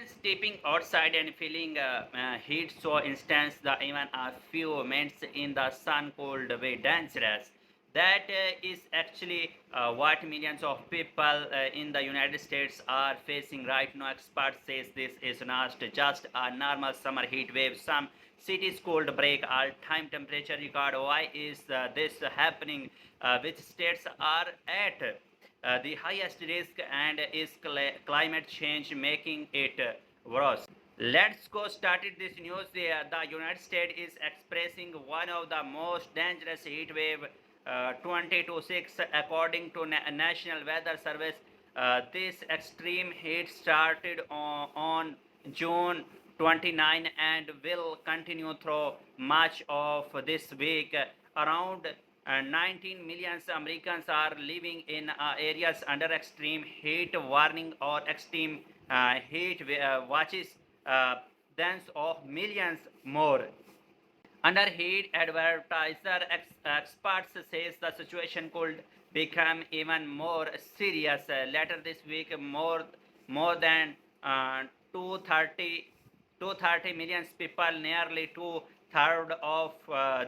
Stepping outside and feeling heat so intense that even a few minutes in the sun could be dangerous. That is actually what millions of people in the United States are facing right now. Experts says this is not just a normal summer heat wave. Some cities could break all-time temperature record. Why is this happening? Which states are at the highest risk, and is climate change making it worse? Let's go started this news. The United States is expressing one of the most dangerous heat wave 2026 according to National Weather Service. This extreme heat started on June 29 and will continue through much of this week. Around 19 million Americans are living in areas under extreme heat warning or extreme heat watches, tens of millions more under heat advertiser. Experts says the situation could become even more serious later this week. More than 230 230 million people, nearly two-thirds of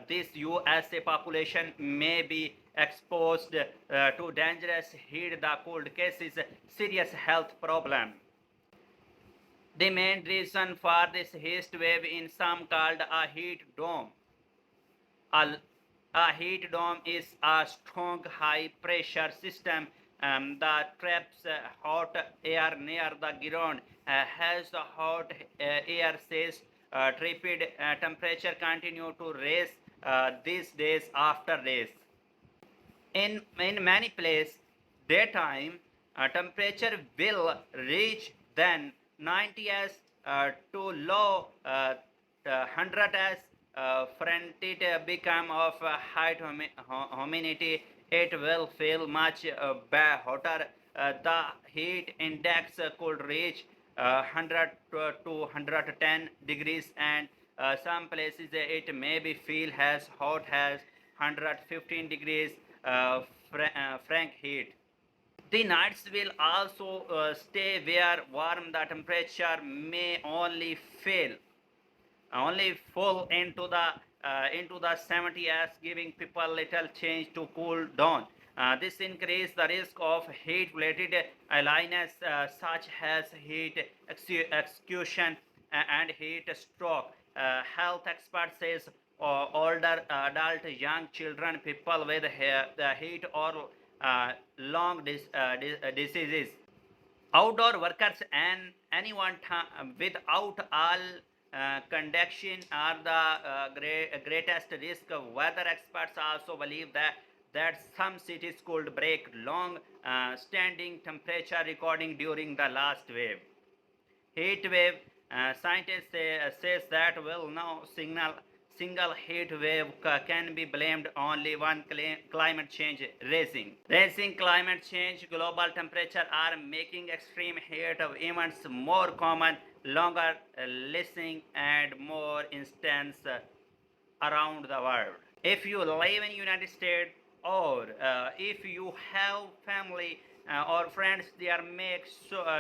this USA population, may be exposed to dangerous heat. The cold case is a serious health problem. The main reason for this heat wave in some called a heat dome. A, a heat dome is a strong high pressure system that traps hot air near the ground. As the hot air says, trepid temperature continue to rise these days after days. In many places, daytime temperature will reach then 90 as to low 100 as Fahrenheit become of high humidity. It will feel much hotter. The heat index could reach 100 to 110 degrees, and some places it may be feel as hot as 115 degrees frank heat. The nights will also stay where warm. The temperature may only fall into the 70s, giving people little change to cool down. This increases the risk of heat-related illness such as heat exhaustion and heat stroke. Health expert says older adult, young children, people with the heat or diseases, outdoor workers, and anyone without all conduction are the greatest risk. Weather experts also believe that some cities could break long standing temperature recording during the last wave. Heat wave scientists says that will now single heat wave can be blamed only one climate change rising climate change. Global temperature are making extreme heat events more common, longer lasting, and more intense around the world. If you live in United States, or if you have family or friends there, make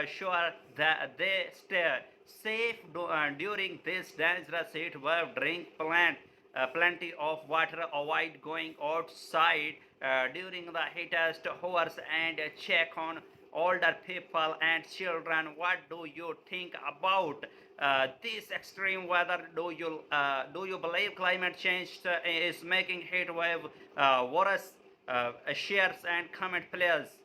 sure that they stay safe during this dangerous heat wave. Drink plenty of water, avoid going outside during the hottest hours, and check on older people and children. What do you think about this extreme weather? Do you believe climate change is making heat wave worse? Shares and comment, please.